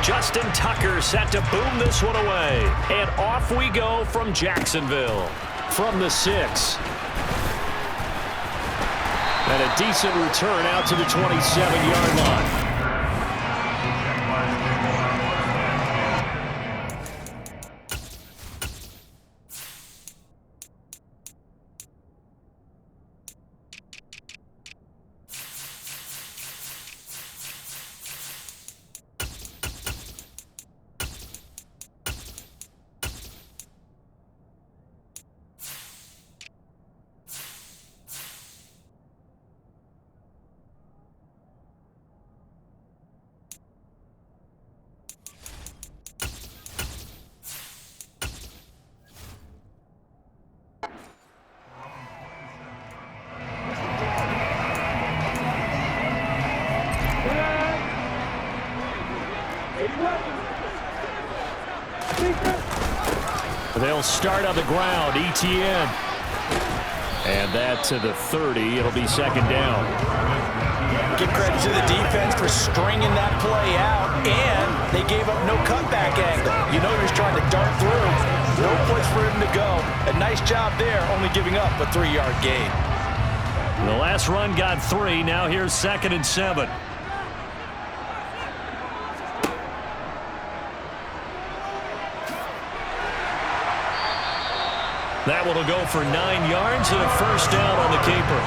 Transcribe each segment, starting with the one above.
Justin Tucker set to boom this one away. And off we go from Jacksonville. From the 6. And a decent return out to the 27-yard line. They'll start on the ground. ETN. And that to the 30. It'll be second down. Give credit to the defense for stringing that play out, and they gave up no cutback angle. You know he was trying to dart through. No place for him to go. A nice job there, only giving up a 3-yard gain. The last run got 3. Now here's 2nd and 7. That one will go for 9 yards and a first down on the keeper.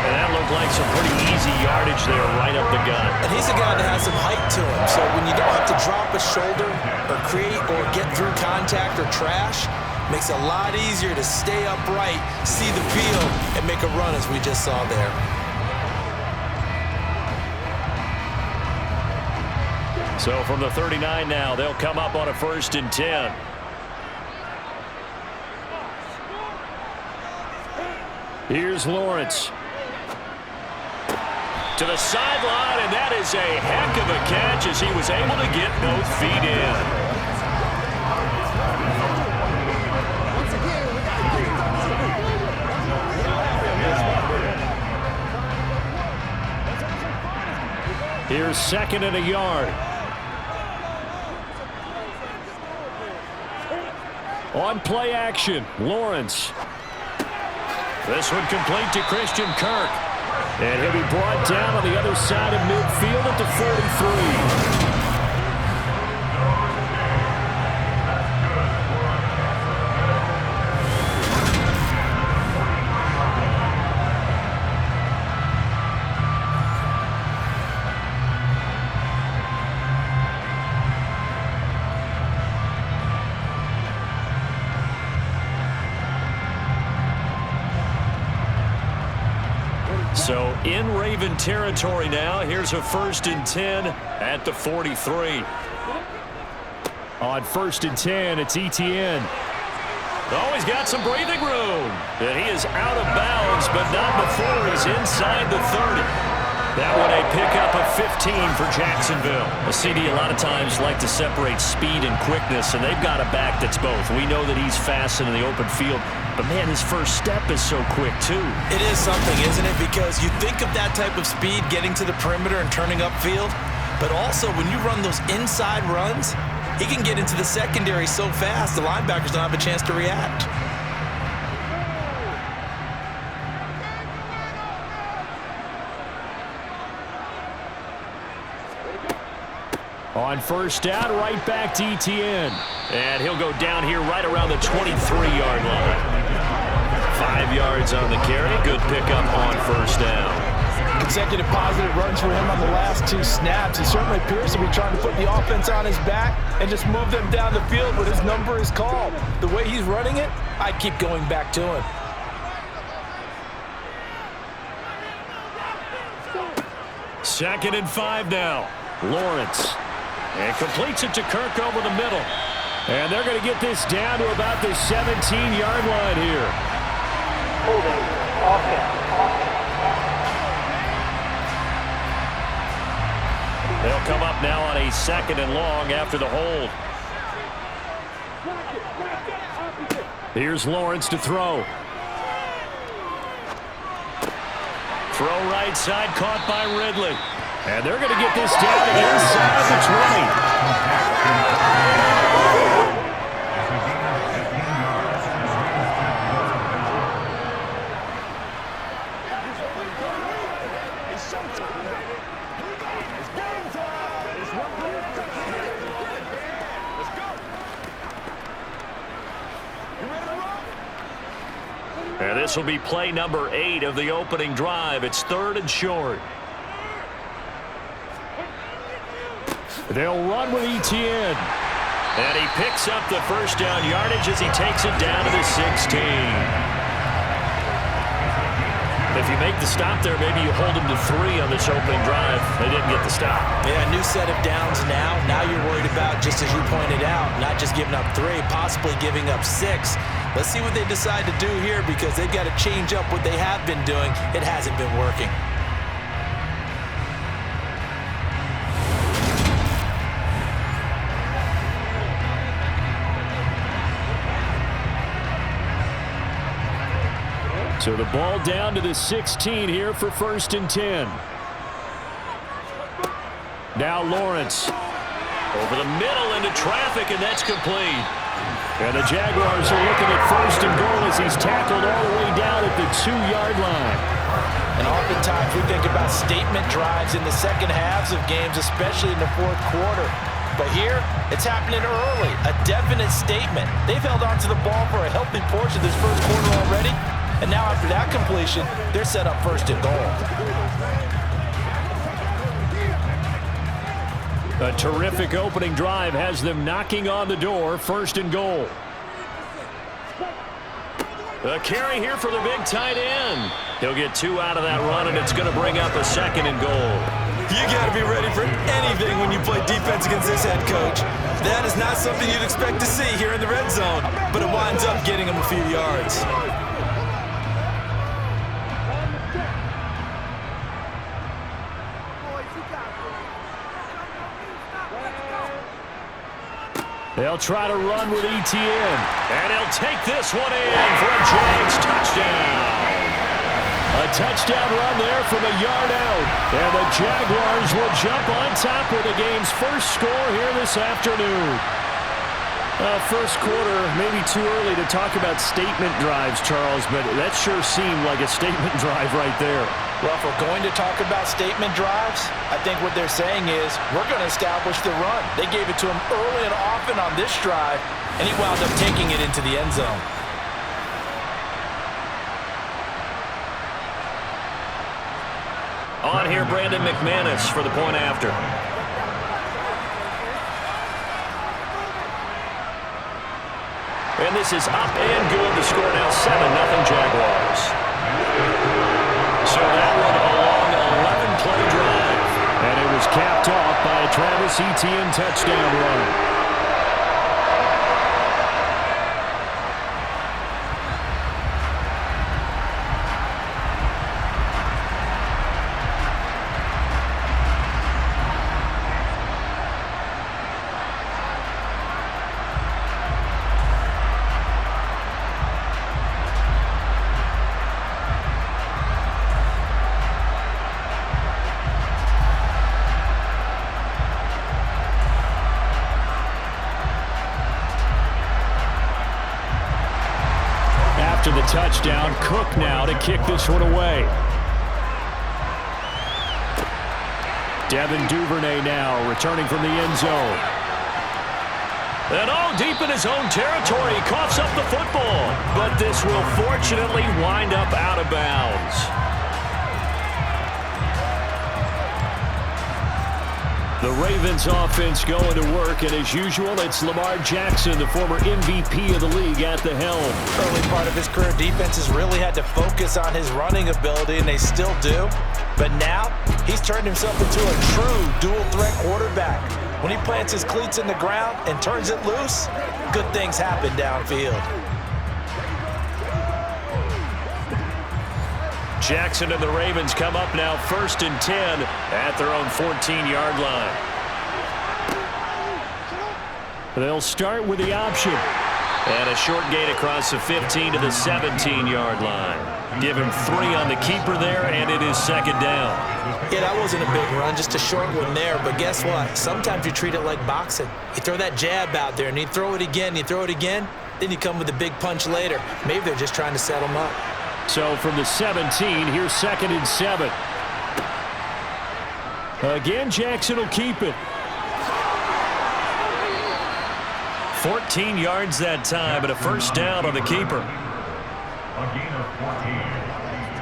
And that looked like some pretty easy yardage there right up the gut. And he's a guy that has some height to him, so when you don't have to drop a shoulder or create or get through contact or trash, makes it a lot easier to stay upright, see the field, and make a run as we just saw there. So from the 39 now, they'll come up on a 1st and 10. Here's Lawrence. To the sideline, and that is a heck of a catch as he was able to get both feet in. Here's 2nd and a yard. On play action, Lawrence. This one complete to Christian Kirk. And he'll be brought down on the other side of midfield at the 43. So in Raven territory now. Here's a 1st and 10 at the 43. On 1st and 10, it's ETN. Oh, he's got some breathing room. And he is out of bounds, but not before he's inside the 30. That one a pickup of 15 for Jacksonville. A CD a lot of times like to separate speed and quickness, and they've got a back that's both. We know that he's fast in the open field, but man, his first step is so quick too. It is something, isn't it? Because you think of that type of speed getting to the perimeter and turning upfield, but also when you run those inside runs, he can get into the secondary so fast the linebackers don't have a chance to react. On 1st down, right back to ETN. And he'll go down here right around the 23-yard line. 5 yards on the carry. Good pickup on 1st down. Consecutive positive runs for him on the last 2 snaps. He certainly appears to be trying to put the offense on his back and just move them down the field when his number is called. The way he's running it, I keep going back to him. Second and 5 now. Lawrence. And completes it to Kirk over the middle. And they're going to get this down to about the 17-yard line here. Holding. Offense. They'll come up now on a 2nd and long after the hold. Here's Lawrence to throw. Throw right side, caught by Ridley. And they're going to get this down inside the 20. And this will be play number 8 of the opening drive. It's 3rd and short. They'll run with Etienne. And he picks up the first down yardage as he takes it down to the 16. If you make the stop there, maybe you hold them to 3 on this opening drive. They didn't get the stop. Yeah, new set of downs now. Now you're worried about, just as you pointed out, not just giving up 3, possibly giving up 6. Let's see what they decide to do here, because they've got to change up what they have been doing. It hasn't been working. So the ball down to the 16 here for 1st and 10. Now Lawrence. Over the middle into traffic, and that's complete. And the Jaguars are looking at 1st and goal as he's tackled all the way down at the 2-yard line. And oftentimes we think about statement drives in the second halves of games, especially in the 4th quarter. But here, it's happening early. A definite statement. They've held on to the ball for a healthy portion of this 1st quarter already. And now after that completion, they're set up 1st and goal. A terrific opening drive has them knocking on the door. 1st and goal. A carry here for the big tight end. He'll get 2 out of that run, and it's going to bring up a 2nd and goal. You got to be ready for anything when you play defense against this head coach. That is not something you'd expect to see here in the red zone, but it winds up getting him a few yards. They'll try to run with Etienne. And he'll take this one in for a Jags touchdown. A touchdown run there from a yard out. And the Jaguars will jump on top with the game's first score here this afternoon. First quarter, maybe too early to talk about statement drives, Charles, but that sure seemed like a statement drive right there. Well, if we're going to talk about statement drives, I think what they're saying is we're going to establish the run. They gave it to him early and often on this drive, and he wound up taking it into the end zone. On here, Brandon McManus for the point after. And this is up and good. The score now 7-0 Jaguars. So that one a long 11-play drive. And it was capped off by a Travis Etienne touchdown run. After the touchdown, Cook now to kick this one away. Devin Duvernay now returning from the end zone. And all deep in his own territory, he coughs up the football. But this will fortunately wind up out of bounds. The Ravens offense going to work, and as usual, it's Lamar Jackson, the former MVP of the league, at the helm. Early part of his career, defenses really had to focus on his running ability, and they still do. But now, he's turned himself into a true dual-threat quarterback. When he plants his cleats in the ground and turns it loose, good things happen downfield. Jackson and the Ravens come up now 1st and 10 at their own 14-yard line. They'll start with the option. And a short gain across the 15 to the 17-yard line. Give him 3 on the keeper there, and it is second down. Yeah, that wasn't a big run, just a short one there. But guess what? Sometimes you treat it like boxing. You throw that jab out there, and you throw it again, then you come with a big punch later. Maybe they're just trying to set him up. So from the 17, here's 2nd and 7. Again, Jackson will keep it. 14 yards that time, and a first down on the keeper.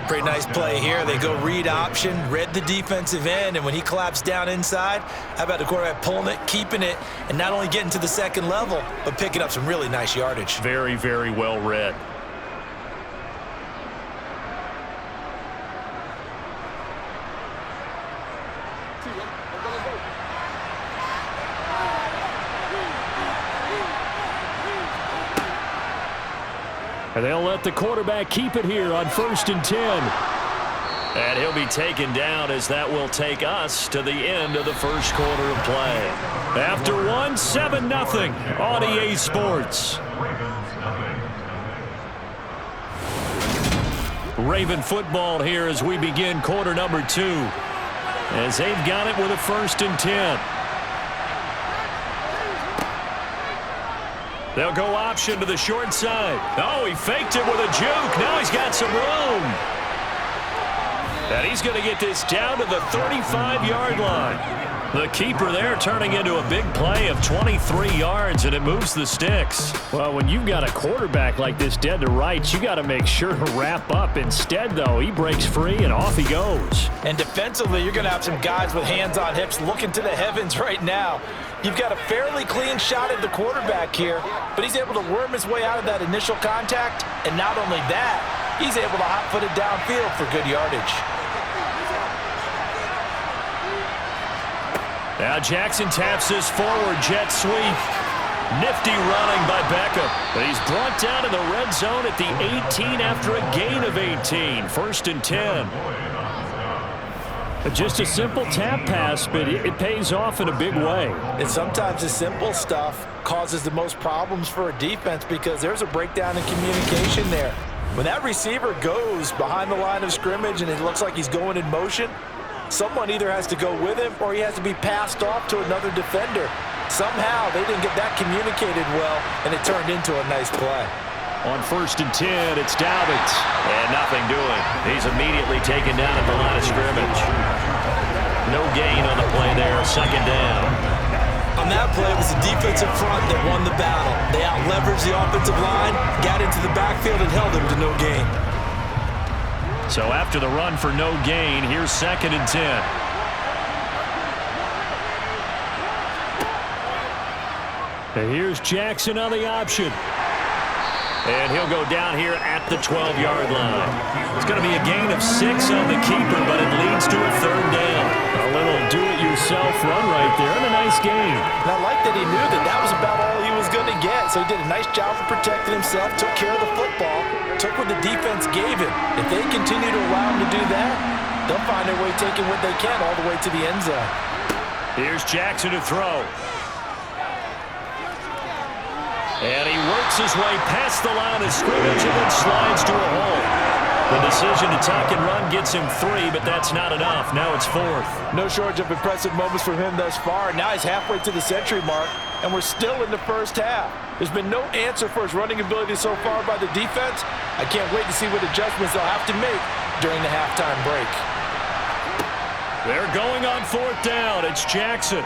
Pretty nice play here. They go read option, read the defensive end, and when he collapsed down inside, how about the quarterback pulling it, keeping it, and not only getting to the second level, but picking up some really nice yardage. Very, very well read. And they'll let the quarterback keep it here on 1st and 10. And he'll be taken down as that will take us to the end of the first quarter of play. After 7-0 on EA Sports. Raven football here as we begin quarter number 2. As they've got it with a 1st and 10. They'll go option to the short side. Oh, he faked it with a juke. Now he's got some room. And he's going to get this down to the 35-yard line. The keeper there turning into a big play of 23 yards, and it moves the sticks. Well, when you've got a quarterback like this dead to rights, you got to make sure to wrap up. Instead, though, he breaks free, and off he goes. And defensively, you're going to have some guys with hands on hips looking to the heavens right now. You've got a fairly clean shot at the quarterback here, but he's able to worm his way out of that initial contact, and not only that, he's able to hot-foot it downfield for good yardage. Now Jackson taps this forward jet sweep. Nifty running by Beckham. But he's brought down in the red zone at the 18 after a gain of 18. 1st and 10. Just a simple tap pass, but it pays off in a big way. And sometimes the simple stuff causes the most problems for a defense because there's a breakdown in communication there. When that receiver goes behind the line of scrimmage and it looks like he's going in motion, someone either has to go with him or he has to be passed off to another defender. Somehow they didn't get that communicated well, and it turned into a nice play. On 1st and 10, it's Dobbins. And nothing doing. He's immediately taken down at the line of scrimmage. No gain on the play there, 2nd down. On that play, it was the defensive front that won the battle. They out-leveraged the offensive line, got into the backfield, and held him to no gain. So after the run for no gain, here's 2nd and 10. And here's Jackson on the option. And he'll go down here at the 12-yard line. It's going to be a gain of 6 on the keeper, but it leads to a 3rd down. A little do-it-yourself run right there, and a nice gain. And I like that he knew that that was about all he was going to get. So he did a nice job of protecting himself, took care of the football, took what the defense gave him. If they continue to allow him to do that, they'll find their way taking what they can all the way to the end zone. Here's Jackson to throw. And he works his way past the line of scrimmage and then slides to a hole. The decision to tuck and run gets him 3, but that's not enough. Now it's 4th. No shortage of impressive moments from him thus far. Now he's halfway to the century mark, and we're still in the first half. There's been no answer for his running ability so far by the defense. I can't wait to see what adjustments they'll have to make during the halftime break. They're going on 4th down. It's Jackson.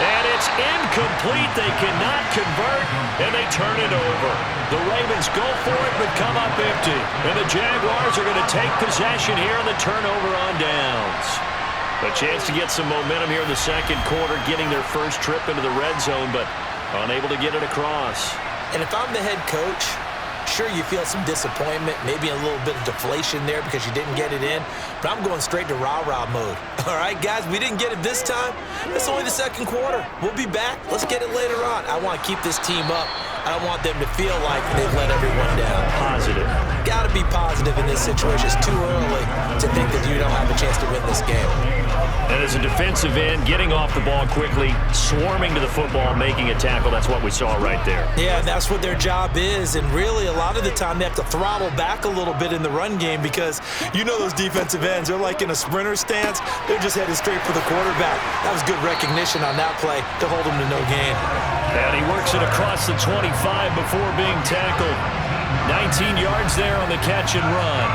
And it's incomplete. They cannot convert, and they turn it over. The Ravens go for it, but come up empty. And the Jaguars are going to take possession here on the turnover on downs. A chance to get some momentum here in the second quarter, getting their first trip into the red zone, but unable to get it across. And if I'm the head coach, sure, you feel some disappointment, maybe a little bit of deflation there because you didn't get it in, but I'm going straight to rah-rah mode. All right, guys, we didn't get it this time. It's only the second quarter. We'll be back. Let's get it later on. I want to keep this team up. I don't want them to feel like they've let everyone down. Positive. Got to to be positive in this situation. It's too early to think that you don't have a chance to win this game. And as a defensive end, getting off the ball quickly, swarming to the football, making a tackle, that's what we saw right there. Yeah, that's what their job is. And really, a lot of the time, they have to throttle back a little bit in the run game because you know those defensive ends, they're like in a sprinter stance. They're just headed straight for the quarterback. That was good recognition on that play to hold him to no gain. And he works it across the 25 before being tackled. 19 yards there on the catch and run.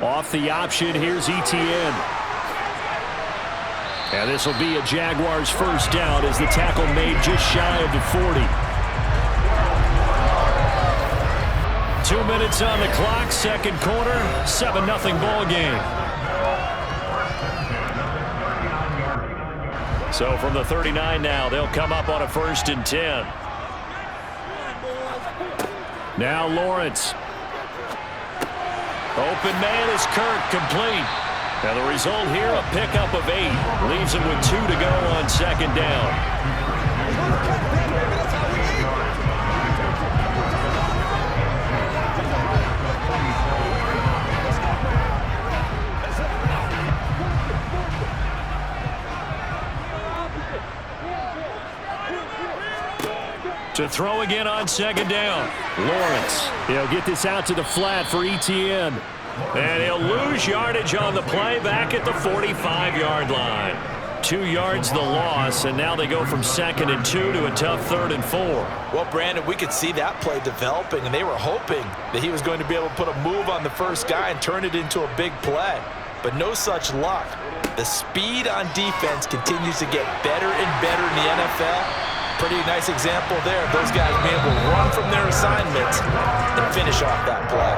Off the option, here's Etienne. And this will be a Jaguars first down as the tackle made just shy of the 40. 2 minutes on the clock, second quarter, 7-0 ball game. So from the 39 now, they'll come up on a 1st and 10. Now Lawrence. Open man is Kirk, complete. And the result here, a pickup of 8. Leaves him with 2 to go on 2nd down. To throw again on 2nd down. Lawrence. He'll get this out to the flat for Etienne. And he'll lose yardage on the play back at the 45-yard line. 2 yards the loss, and now they go from 2nd and 2 to a tough 3rd and 4. Well, Brandon, we could see that play developing, and they were hoping that he was going to be able to put a move on the first guy and turn it into a big play. But no such luck. The speed on defense continues to get better and better in the NFL. Pretty nice example there of those guys being able to run from their assignments and finish off that play.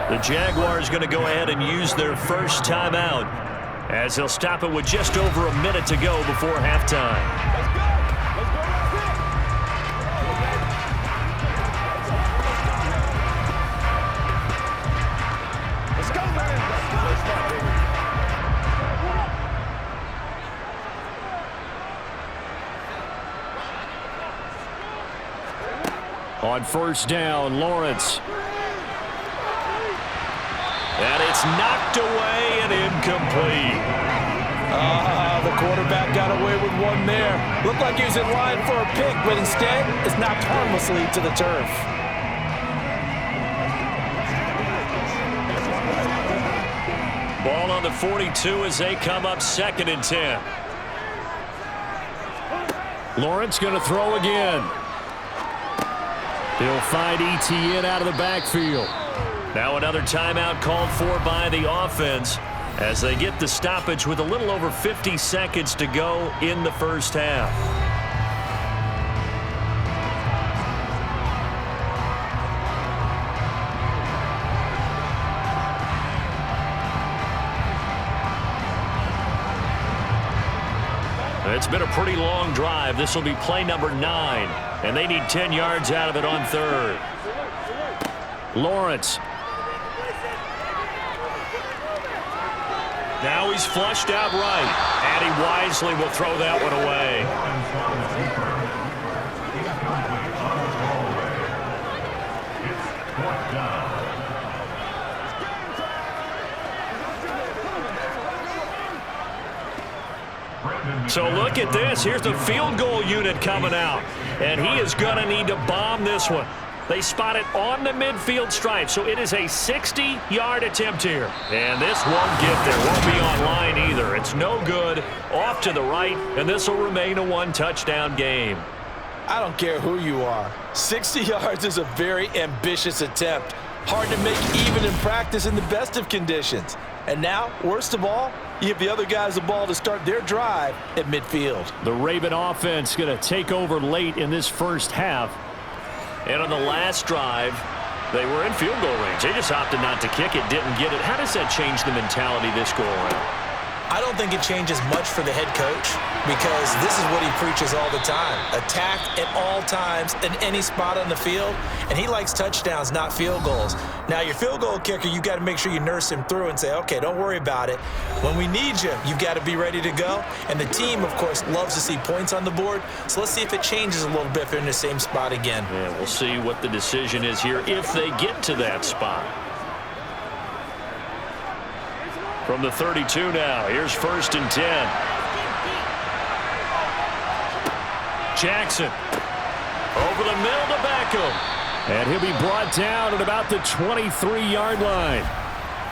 The Jaguars going to go ahead and use their first timeout as they'll stop it with just over a minute to go before halftime. Let's go, man. On 1st down, Lawrence. And it's knocked away and incomplete. The quarterback got away with one there. Looked like he was in line for a pick, but instead it's knocked harmlessly to the turf. Ball on the 42 as they come up 2nd and 10. Lawrence going to throw again. He'll find Etienne out of the backfield. Now another timeout called for by the offense as they get the stoppage with a little over 50 seconds to go in the first half. It's been a pretty long drive. This will be play number 9, and they need 10 yards out of it on 3rd. Lawrence. Now he's flushed out right, and he wisely will throw that one away. So look at this. Here's the field goal unit coming out, and he is going to need to bomb this one. They spot it on the midfield stripe, so it is a 60-yard attempt here. And this won't get there. Won't be on line either. It's no good. Off to the right, and this will remain a one-touchdown game. I don't care who you are. 60 yards is a very ambitious attempt. Hard to make even in practice in the best of conditions. And now, worst of all, you give the other guys the ball to start their drive at midfield. The Raven offense going to take over late in this first half. And on the last drive, they were in field goal range. They just opted not to kick it, didn't get it. How does that change the mentality this go around? I don't think it changes much for the head coach because this is what he preaches all the time. Attack at all times in any spot on the field, and he likes touchdowns, not field goals. Now, your field goal kicker, you've got to make sure you nurse him through and say, okay, don't worry about it. When we need you, you've got to be ready to go. And the team, of course, loves to see points on the board, so let's see if it changes a little bit if they're in the same spot again. Yeah, we'll see what the decision is here if they get to that spot. From the 32 now, here's 1st and 10. Jackson over the middle to Beckham. And he'll be brought down at about the 23-yard line.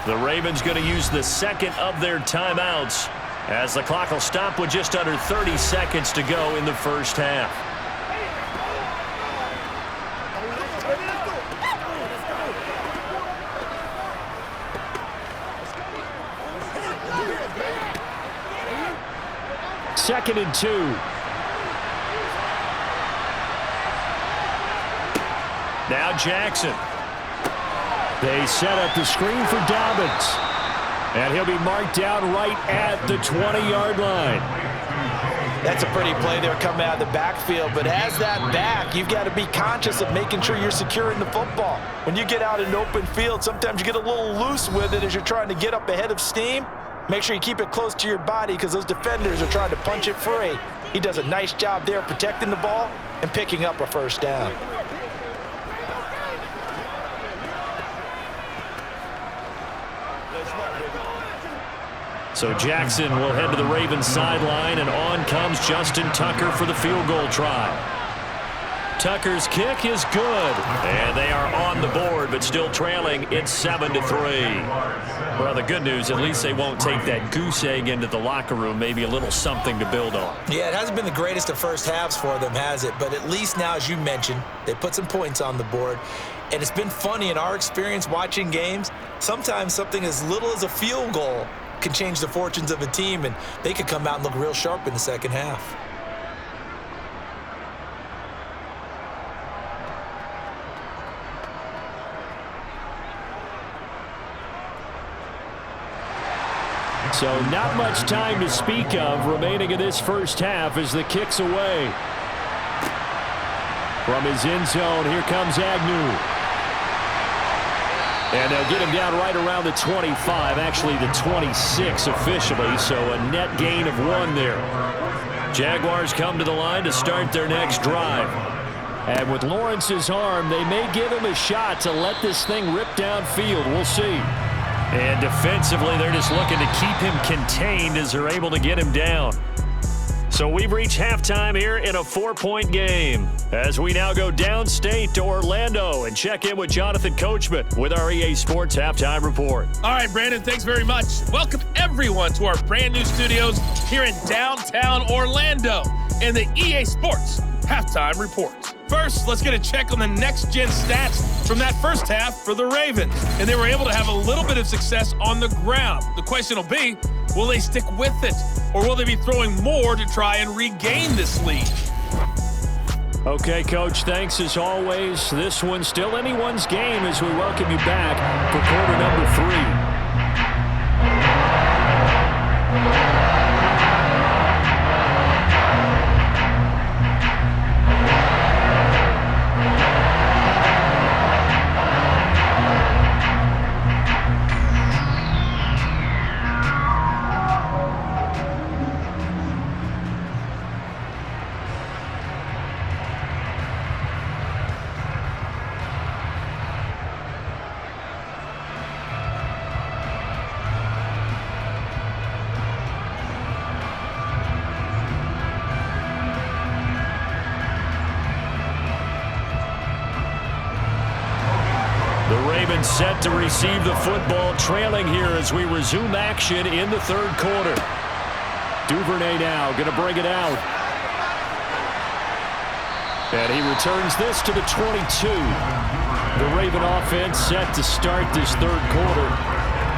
The Ravens going to use the second of their timeouts as the clock will stop with just under 30 seconds to go in the first half. Second and 2. Now Jackson. They set up the screen for Dobbins. And he'll be marked down right at the 20-yard line. That's a pretty play there coming out of the backfield. But as that back, you've got to be conscious of making sure you're securing the football. When you get out in open field, sometimes you get a little loose with it as you're trying to get up ahead of steam. Make sure you keep it close to your body because those defenders are trying to punch it free. He does a nice job there protecting the ball and picking up a first down. So Jackson will head to the Ravens sideline, and on comes Justin Tucker for the field goal try. Tucker's kick is good, and they are on the board, but still trailing. It's 7-3. Well, the good news, at least they won't take that goose egg into the locker room. Maybe a little something to build on. Yeah, it hasn't been the greatest of first halves for them, has it? But at least now, as you mentioned, they put some points on the board. And it's been funny in our experience watching games. Sometimes something as little as a field goal can change the fortunes of a team, and they could come out and look real sharp in the second half. So not much time to speak of remaining in this first half as the kick's away. From his end zone, here comes Agnew. And they'll get him down right around the 25, actually the 26 officially, so a net gain of 1 there. Jaguars come to the line to start their next drive. And with Lawrence's arm, they may give him a shot to let this thing rip downfield. We'll see. And defensively, they're just looking to keep him contained as they're able to get him down. So we've reached halftime here in a 4-point game as we now go downstate to Orlando and check in with Jonathan Coachman with our EA Sports Halftime Report. All right, Brandon, thanks very much. Welcome everyone to our brand new studios here in downtown Orlando in the EA Sports Halftime Report. First, let's get a check on the next-gen stats from that first half for the Ravens. And they were able to have a little bit of success on the ground. The question will be, will they stick with it? Or will they be throwing more to try and regain this lead? Okay, Coach, thanks as always. This one's still anyone's game as we welcome you back for quarter number 3. Set to receive the football, trailing here as we resume action in the third quarter. Duvernay now going to bring it out. And he returns this to the 22. The Raven offense set to start this third quarter.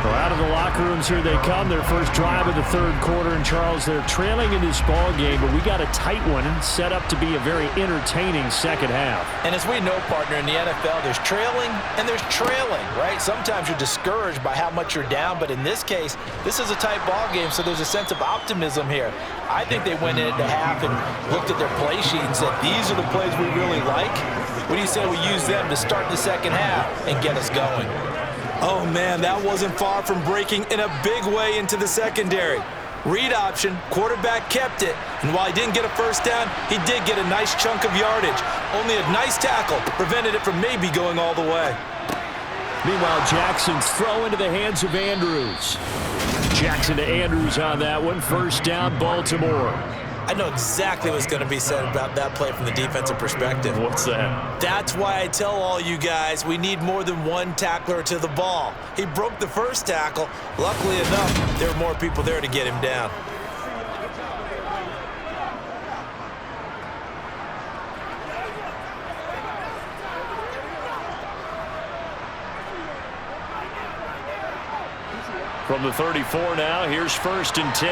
Well, out of the locker rooms here they come. Their first drive of the third quarter. And, Charles, they're trailing in this ball game, but we got a tight one set up to be a very entertaining second half. And as we know, partner, in the NFL, there's trailing and there's trailing, right? Sometimes you're discouraged by how much you're down, but in this case, this is a tight ball game, so there's a sense of optimism here. I think they went into half and looked at their play sheet and said, these are the plays we really like. What do you say we use them to start the second half and get us going? Oh, man, that wasn't far from breaking in a big way into the secondary. Read option, quarterback kept it, and while he didn't get a first down, he did get a nice chunk of yardage. Only a nice tackle prevented it from maybe going all the way. Meanwhile, Jackson's throw into the hands of Andrews. Jackson to Andrews on that one. First down, Baltimore. I know exactly what's going to be said about that play from the defensive perspective. What's that? That's why I tell all you guys we need more than one tackler to the ball. He broke the first tackle. Luckily enough, there were more people there to get him down. From the 34 now, here's first and 10.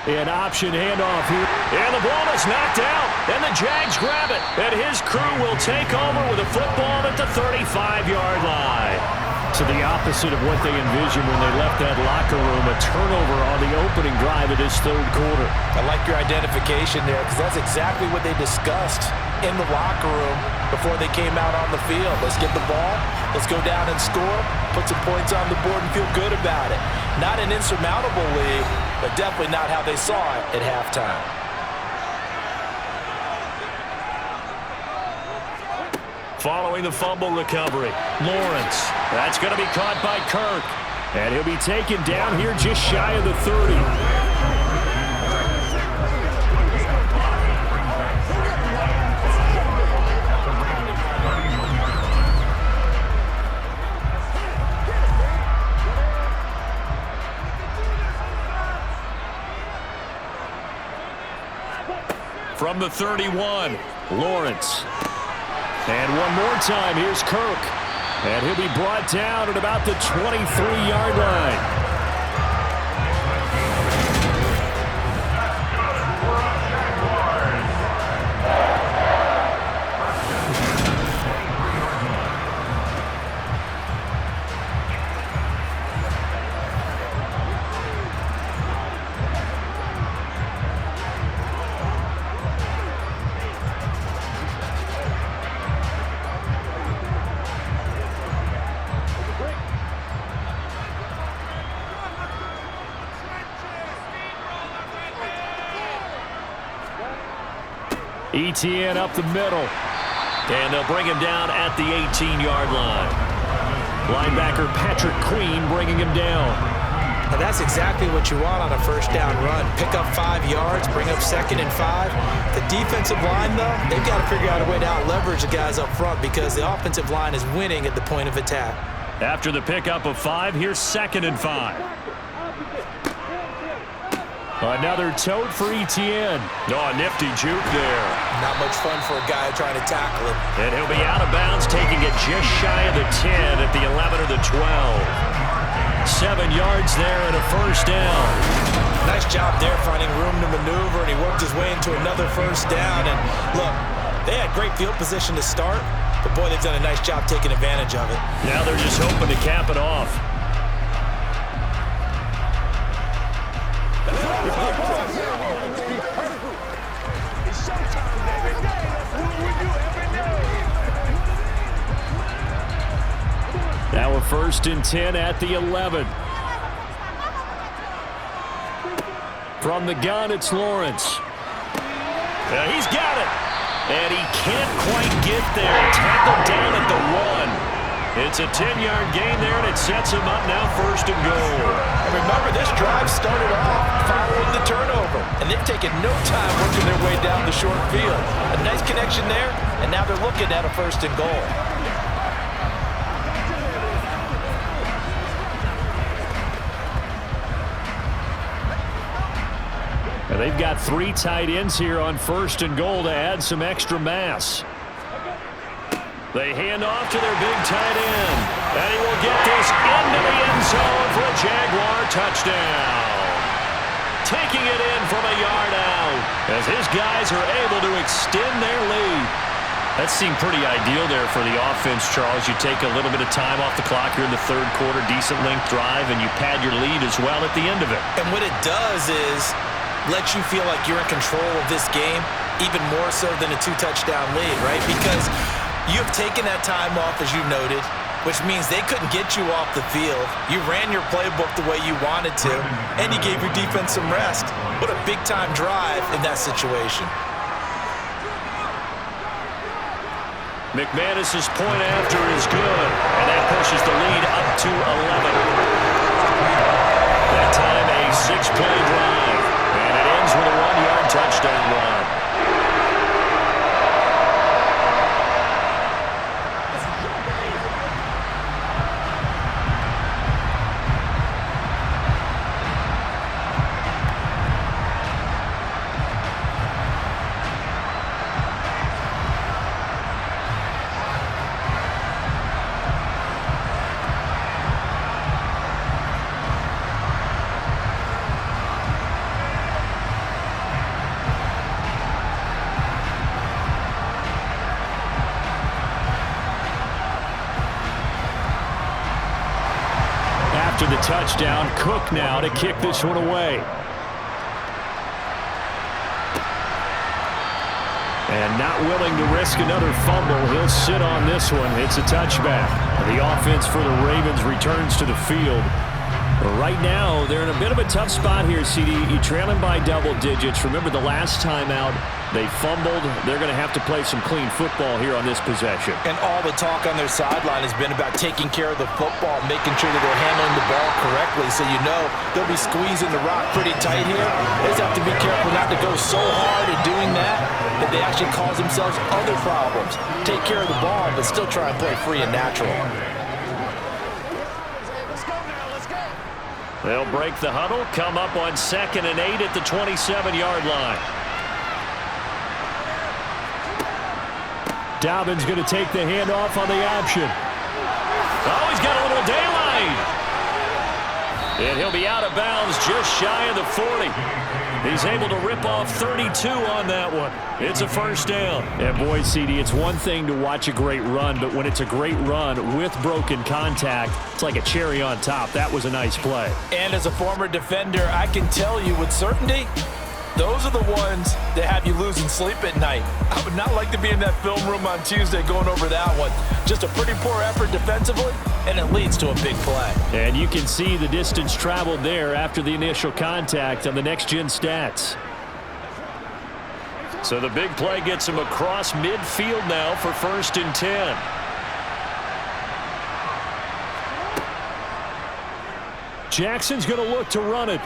An option handoff here. And the ball is knocked out. And the Jags grab it. And his crew will take over with a football at the 35-yard line. To the opposite of what they envisioned when they left that locker room. A turnover on the opening drive of this third quarter. I like your identification there because that's exactly what they discussed in the locker room before they came out on the field. Let's get the ball. Let's go down and score. Put some points on the board and feel good about it. Not an insurmountable lead, but definitely not how they saw it at halftime. Following the fumble recovery, Lawrence. That's going to be caught by Kirk. And he'll be taken down here just shy of the 30. From the 31, Lawrence. And one more time, here's Kirk. And he'll be brought down at about the 23-yard line. ETN up the middle. And they'll bring him down at the 18-yard line. Linebacker Patrick Queen bringing him down. Now that's exactly what you want on a first down run. Pick up 5 yards, bring up 2nd and 5. The defensive line, though, they've got to figure out a way to out-leverage the guys up front because the offensive line is winning at the point of attack. After the pickup of 5, here's 2nd and 5. Another tote for ETN. Oh, a nifty juke there. Not much fun for a guy trying to tackle him. And he'll be out of bounds, taking it just shy of the 10 at the 11 or the 12. 7 yards there and a first down. Nice job there finding room to maneuver, and he worked his way into another first down. And look, they had great field position to start, but boy, they've done a nice job taking advantage of it. Now they're just hoping to cap it off. Now a first and 10 at the 11. From the gun, it's Lawrence. He's got it. And he can't quite get there. Tackled down at the 1. It's a 10-yard gain there, and it sets him up now first and goal. And remember, this drive started off following the turnover, and they've taken no time working their way down the short field. A nice connection there, and now they're looking at a first and goal. And they've got 3 tight ends here on first and goal to add some extra mass. They hand off to their big tight end. And he will get this into the end zone for a Jaguar touchdown. Taking it in from a yard out as his guys are able to extend their lead. That seemed pretty ideal there for the offense, Charles. You take a little bit of time off the clock here in the third quarter, decent length drive, and you pad your lead as well at the end of it. And what it does is let you feel like you're in control of this game, even more so than a 2-touchdown lead, right? Because you've taken that time off, as you noted, which means they couldn't get you off the field. You ran your playbook the way you wanted to, and you gave your defense some rest. What a big-time drive in that situation. McManus's point after is good, and that pushes the lead up to 11. That time a 6-play drive, and it ends with a 1-yard touchdown run. After the touchdown, Cook now to kick this one away. And not willing to risk another fumble, he'll sit on this one. It's a touchback. The offense for the Ravens returns to the field. But right now, they're in a bit of a tough spot here, CD. You're trailing by double digits. Remember the last time out, they fumbled. They're going to have to play some clean football here on this possession. And all the talk on their sideline has been about taking care of the football, making sure that they're handling the ball correctly. So you know they'll be squeezing the rock pretty tight here. They just have to be careful not to go so hard at doing that they actually cause themselves other problems. Take care of the ball, but still try and play free and natural. They'll break the huddle, come up on 2nd and 8 at the 27-yard line. Dobbins going to take the handoff on the option. Oh, he's got a little daylight. And he'll be out of bounds just shy of the 40. He's able to rip off 32 on that one. It's a first down. And boy, CD, it's one thing to watch a great run, but when it's a great run with broken contact, it's like a cherry on top. That was a nice play. And as a former defender, I can tell you with certainty, those are the ones that have you losing sleep at night. I would not like to be in that film room on Tuesday going over that one. Just a pretty poor effort defensively, and it leads to a big play. And you can see the distance traveled there after the initial contact on the next-gen stats. So the big play gets him across midfield now for 1st and 10. Jackson's going to look to run it.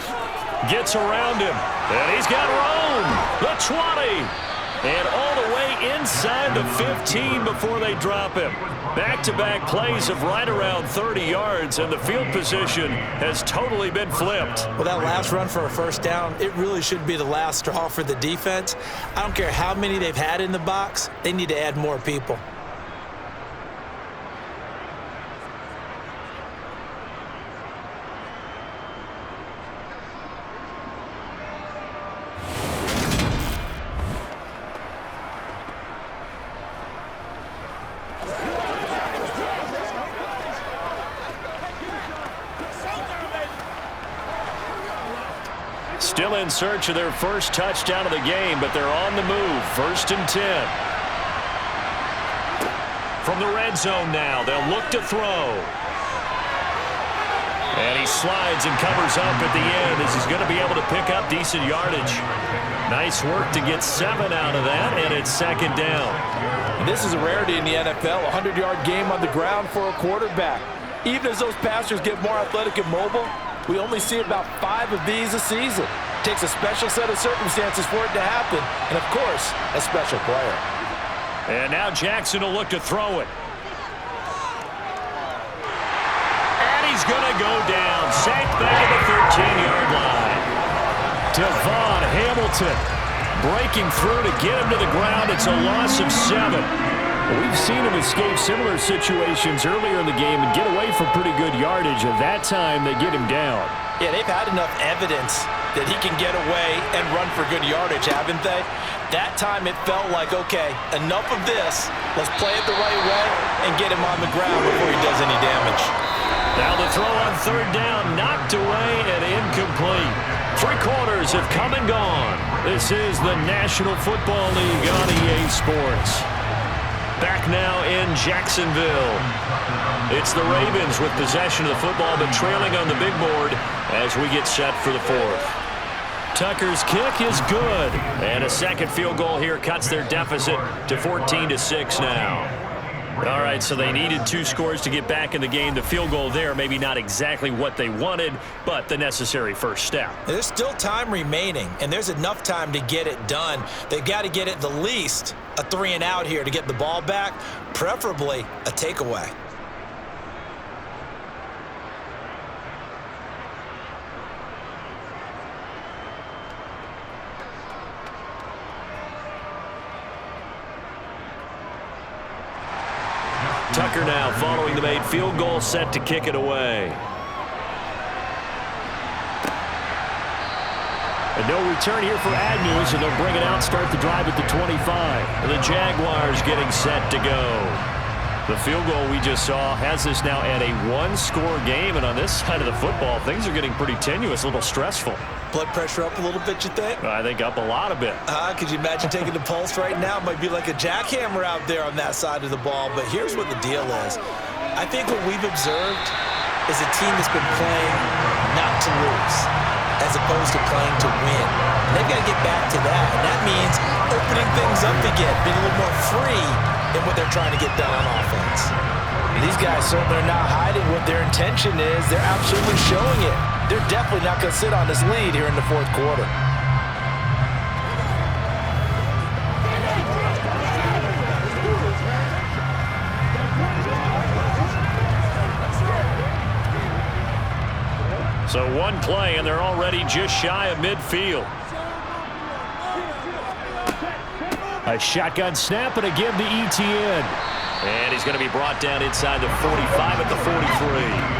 Gets around him. And he's got room. The 20. And all the way inside the 15 before they drop him. Back-to-back plays of right around 30 yards, and the field position has totally been flipped. Well, that last run for a first down, it really should be the last straw for the defense. I don't care how many they've had in the box. They need to add more people. Still in search of their first touchdown of the game, but they're on the move. 1st and 10. From the red zone now, they'll look to throw. And he slides and covers up at the end as he's going to be able to pick up decent yardage. Nice work to get 7 out of that, and it's 2nd down. This is a rarity in the NFL, a 100-yard game on the ground for a quarterback. Even as those passers get more athletic and mobile, we only see about 5 of these a season. Takes a special set of circumstances for it to happen, and, of course, a special player. And now Jackson will look to throw it. And he's going to go down. Sacked back at the 13-yard line. Devon Hamilton breaking through to get him to the ground. It's a loss of 7. We've seen him escape similar situations earlier in the game and get away from pretty good yardage, and that time they get him down. Yeah, they've had enough evidence that he can get away and run for good yardage, haven't they? That time it felt like, okay, enough of this. Let's play it the right way and get him on the ground before he does any damage. Now the throw on third down, knocked away and incomplete. 3 quarters have come and gone. This is the National Football League on EA Sports. Back now in Jacksonville. It's the Ravens with possession of the football, but trailing on the big board as we get set for the 4th. Tucker's kick is good. And a second field goal here cuts their deficit to 14-6 now. All right, so they needed 2 scores to get back in the game. The field goal there, maybe not exactly what they wanted, but the necessary first step. There's still time remaining, and there's enough time to get it done. They've got to get it the least a 3-and-out here to get the ball back, preferably a takeaway. Tucker now following the made field goal, set to kick it away. And no return here for Agnew, so they'll bring it out, start the drive at the 25. And the Jaguars getting set to go. The field goal we just saw has us now at a 1-score game, and on this side of the football, things are getting pretty tenuous, a little stressful. Blood pressure up a little bit, you think? I think up a lot a bit. Could you imagine taking the pulse right now? It might be like a jackhammer out there on that side of the ball, but here's what the deal is. I think what we've observed is a team that's been playing not to lose as opposed to playing to win. And they've got to get back to that, and that means opening things up again, being a little more free in what they're trying to get done on offense. These guys certainly are not hiding what their intention is. They're absolutely showing it. They're definitely not going to sit on this lead here in the 4th quarter. So 1 play, and they're already just shy of midfield. A shotgun snap and a give to Etienne. And he's going to be brought down inside the 45 at the 43.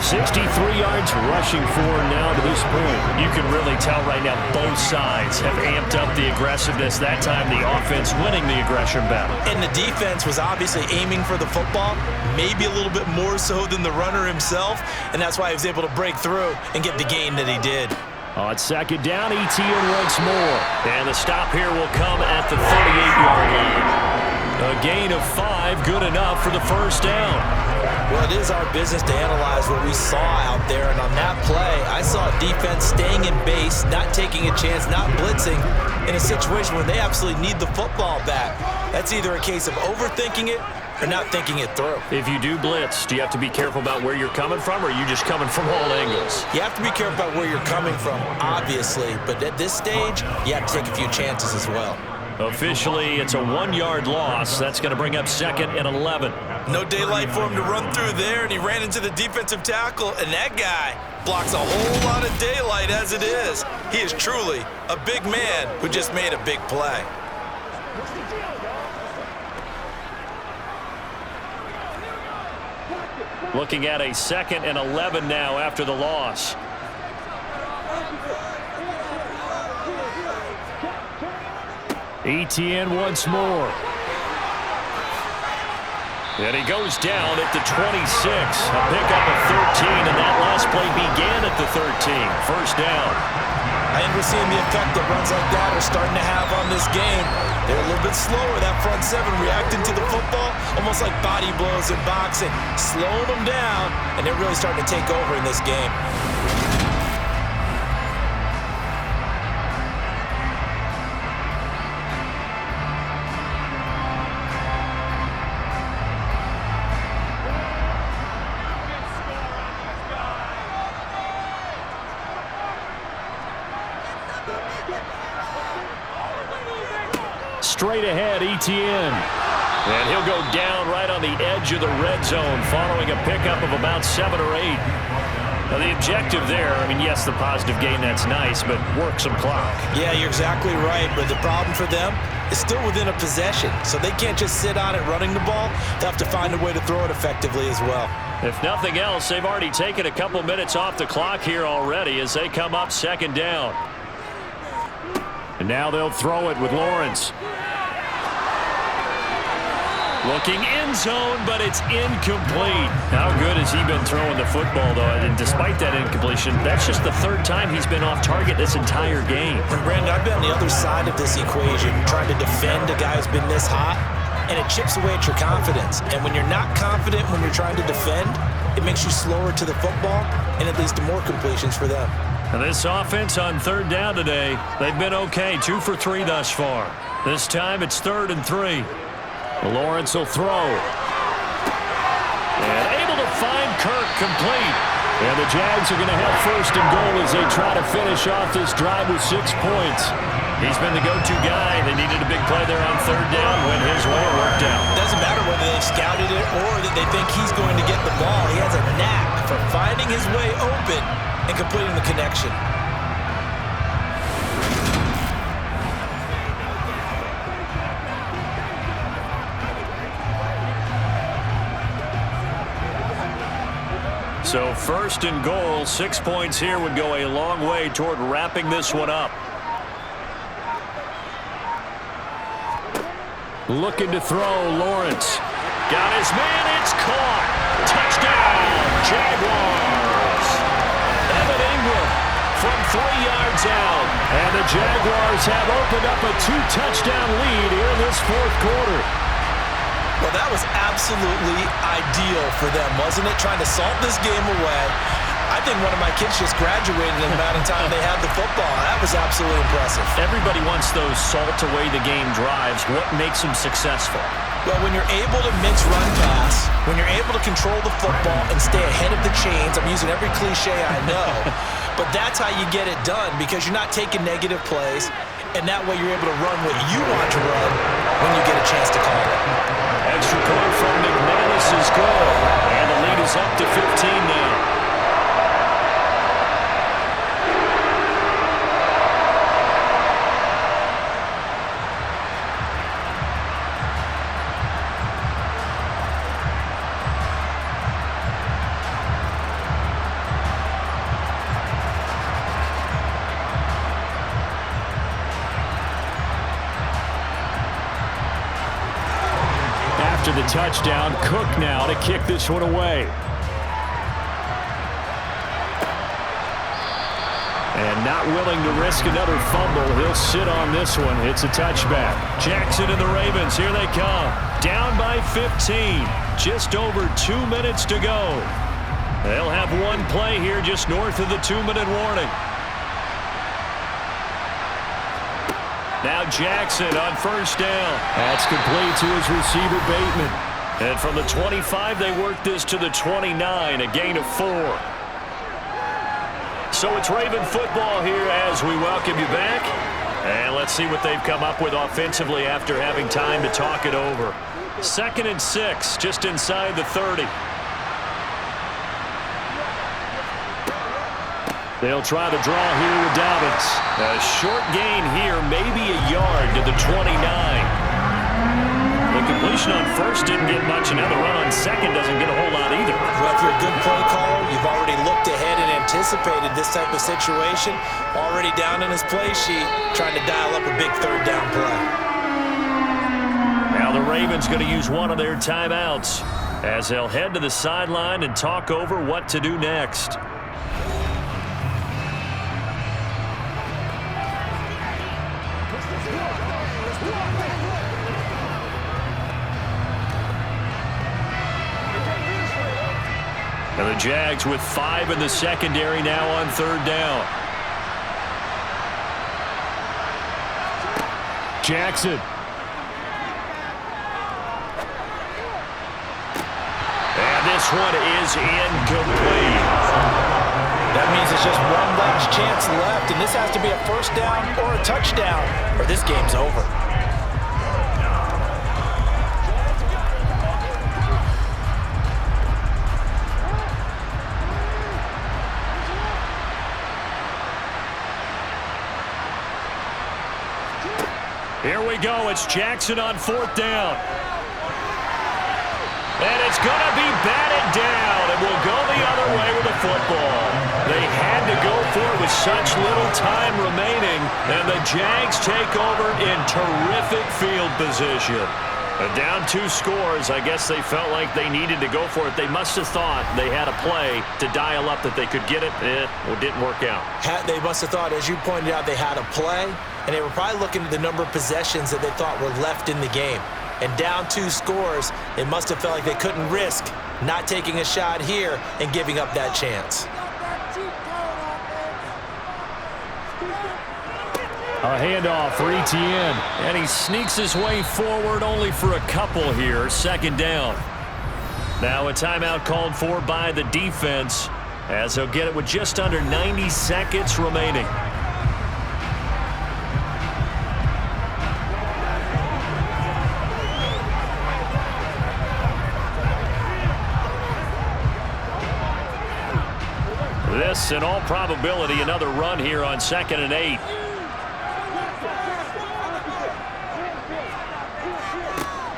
63 yards rushing for now to this point. You can really tell right now both sides have amped up the aggressiveness. That time the offense winning the aggression battle. And the defense was obviously aiming for the football, maybe a little bit more so than the runner himself, and that's why he was able to break through and get the gain that he did. On second down, Etienne once more. And the stop here will come at the 38-yard line. A gain of 5, good enough for the first down. Well, it is our business to analyze what we saw out there, and on that play, I saw a defense staying in base, not taking a chance, not blitzing, in a situation where they absolutely need the football back. That's either a case of overthinking it or not thinking it through. If you do blitz, do you have to be careful about where you're coming from, or are you just coming from all angles? You have to be careful about where you're coming from, obviously, but at this stage, you have to take a few chances as well. Officially, it's a 1-yard loss. That's going to bring up 2nd and 11. No daylight for him to run through there, and he ran into the defensive tackle, and that guy blocks a whole lot of daylight as it is. He is truly a big man who just made a big play. Looking at a 2nd and 11 now after the loss. Etienne once more. And he goes down at the 26. A pickup of 13, and that last play began at the 13. First down. I think we're seeing the effect that runs like that are starting to have on this game. They're a little bit slower, that front 7 reacting to the football, almost like body blows in boxing, slowing them down, and they're really starting to take over in this game. Straight ahead, Etienne. And he'll go down right on the edge of the red zone following a pickup of about 7 or 8. Now, the objective there, I mean, yes, the positive gain, that's nice, but work some clock. Yeah, you're exactly right, but the problem for them is still within a possession, so they can't just sit on it running the ball. They'll have to find a way to throw it effectively as well. If nothing else, they've already taken a couple minutes off the clock here already as they come up second down. And now they'll throw it with Lawrence. Looking end zone, but it's incomplete. How good has he been throwing the football, though? And despite that incompletion, that's just the third time he's been off target this entire game. And Brandon, I've been on the other side of this equation, trying to defend a guy who's been this hot, and it chips away at your confidence. And when you're not confident when you're trying to defend, it makes you slower to the football, and it leads to more completions for them. And this offense on third down today, they've been okay, 2 for 3 thus far. This time it's 3rd and 3. Lawrence will throw. And able to find Kirk complete. And the Jags are going to have 1st and goal as they try to finish off this drive with 6 points. He's been the go-to guy. They needed a big play there on 3rd down. Went his way, it worked out. Doesn't matter whether they've scouted it or that they think he's going to get the ball. He has a knack for finding his way open and completing the connection. So 1st and goal, 6 points here would go a long way toward wrapping this one up. Looking to throw, Lawrence. Got his man, it's caught. Touchdown, Jaguars. Evan Ingram from 3 yards out. And the Jaguars have opened up a 2-touchdown lead here in this 4th quarter. Well, that was absolutely ideal for them, wasn't it? Trying to salt this game away. I think one of my kids just graduated in the amount of time they had the football. That was absolutely impressive. Everybody wants those salt-away-the-game drives. What makes them successful? Well, when you're able to mix run pass, when you're able to control the football and stay ahead of the chains, I'm using every cliche I know, but that's how you get it done because you're not taking negative plays, and that way you're able to run what you want to run when you get a chance to call it. Extra point from McManus is good, and the lead is up to 15 now. After the touchdown, Cook now to kick this one away. And not willing to risk another fumble. He'll sit on this one. It's a touchback. Jackson and the Ravens, here they come. Down by 15. Just over 2 minutes to go. They'll have one play here just north of the 2-minute warning. Now Jackson on 1st down. That's complete to his receiver, Bateman. And from the 25, they work this to the 29, a gain of 4. So it's Raven football here as we welcome you back. And let's see what they've come up with offensively after having time to talk it over. 2nd and 6, just inside the 30. They'll try to draw here with Dobbins. A short gain here, maybe a yard to the 29. The completion on 1st didn't get much, and now the run on 2nd doesn't get a whole lot either. Well, if you're a good play caller, you've already looked ahead and anticipated this type of situation. Already down in his play sheet, trying to dial up a big 3rd down play. Now the Ravens going to use one of their timeouts as they'll head to the sideline and talk over what to do next. And the Jags with 5 in the secondary now on 3rd down. Jackson. And this one is incomplete. That means it's just one last chance left, and this has to be a 1st down or a touchdown, or this game's over. Here we go. It's Jackson on 4th down. And it's going to be batted down, and we'll go the other way with the football. They had to go for it with such little time remaining, and the Jags take over in terrific field position. Down 2 scores. I guess they felt like they needed to go for it. They must have thought they had a play to dial up that they could get it. It didn't work out. They must have thought, as you pointed out, they had a play, and they were probably looking at the number of possessions that they thought were left in the game. And down 2 scores, they must have felt like they couldn't risk not taking a shot here and giving up that chance. A handoff for Etienne, and he sneaks his way forward only for a couple here. 2nd down. Now a timeout called for by the defense as they'll get it with just under 90 seconds remaining. This, in all probability, another run here on 2nd and 8.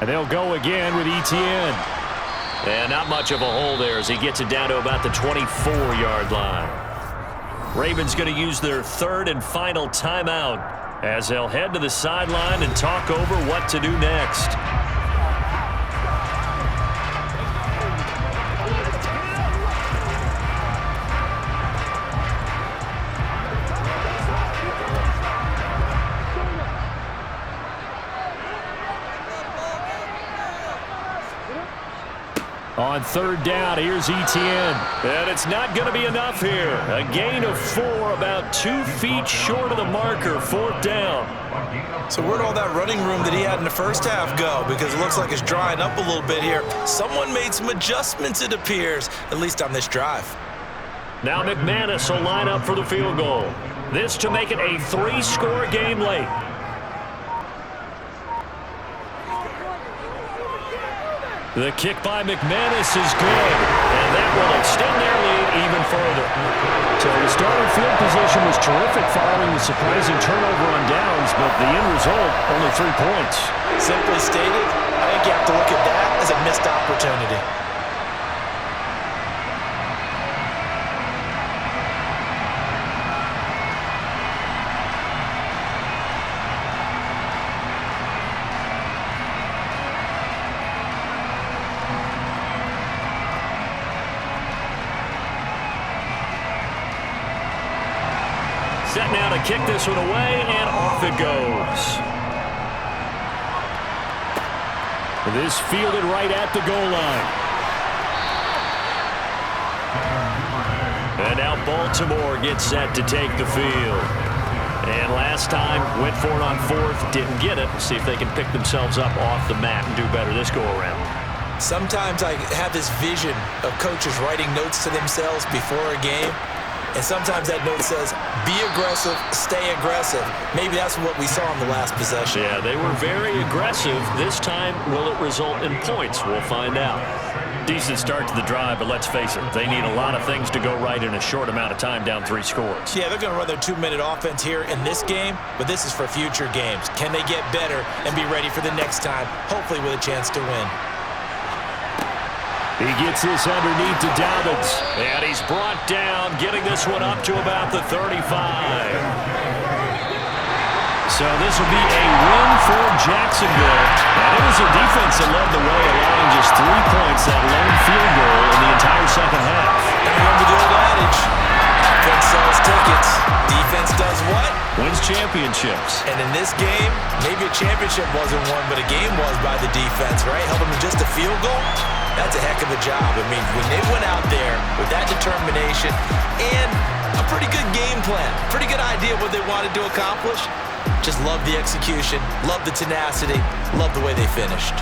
And they'll go again with Etienne. And not much of a hole there as he gets it down to about the 24-yard line. Ravens going to use their 3rd and final timeout as they'll head to the sideline and talk over what to do next. On 3rd down, here's Etienne. And it's not going to be enough here. A gain of 4, about 2 feet short of the marker, 4th down. So where'd all that running room that he had in the first half go? Because it looks like it's drying up a little bit here. Someone made some adjustments, it appears, at least on this drive. Now McManus will line up for the field goal. This to make it a 3-score game late. The kick by McManus is good, and that will extend their lead even further. So the starting field position was terrific following the surprising turnover on downs, but the end result, only 3 points. Simply stated, I think you have to look at that as a missed opportunity. Set now to kick this one away, and off it goes. This fielded right at the goal line. And now Baltimore gets set to take the field. And last time, went for it on 4th, didn't get it. See if they can pick themselves up off the mat and do better this go-around. Sometimes I have this vision of coaches writing notes to themselves before a game. And sometimes that note says, be aggressive, stay aggressive. Maybe that's what we saw in the last possession. Yeah, they were very aggressive. This time, will it result in points? We'll find out. Decent start to the drive, but let's face it, they need a lot of things to go right in a short amount of time, down 3 scores. Yeah, they're going to run their 2-minute offense here in this game, but this is for future games. Can they get better and be ready for the next time, hopefully with a chance to win? He gets this underneath to Dobbins, and he's brought down, getting this one up to about the 35. So this will be a win for Jacksonville. And it was a defense that led the way, allowing just 3 points, that lone field goal in the entire second half. And remember the old adage, offense sells tickets. Defense does what? Wins championships. And in this game, maybe a championship wasn't won, but a game was by the defense, right? Helping them just a field goal. That's a heck of a job. I mean, when they went out there with that determination and a pretty good game plan, pretty good idea of what they wanted to accomplish, just love the execution, love the tenacity, love the way they finished.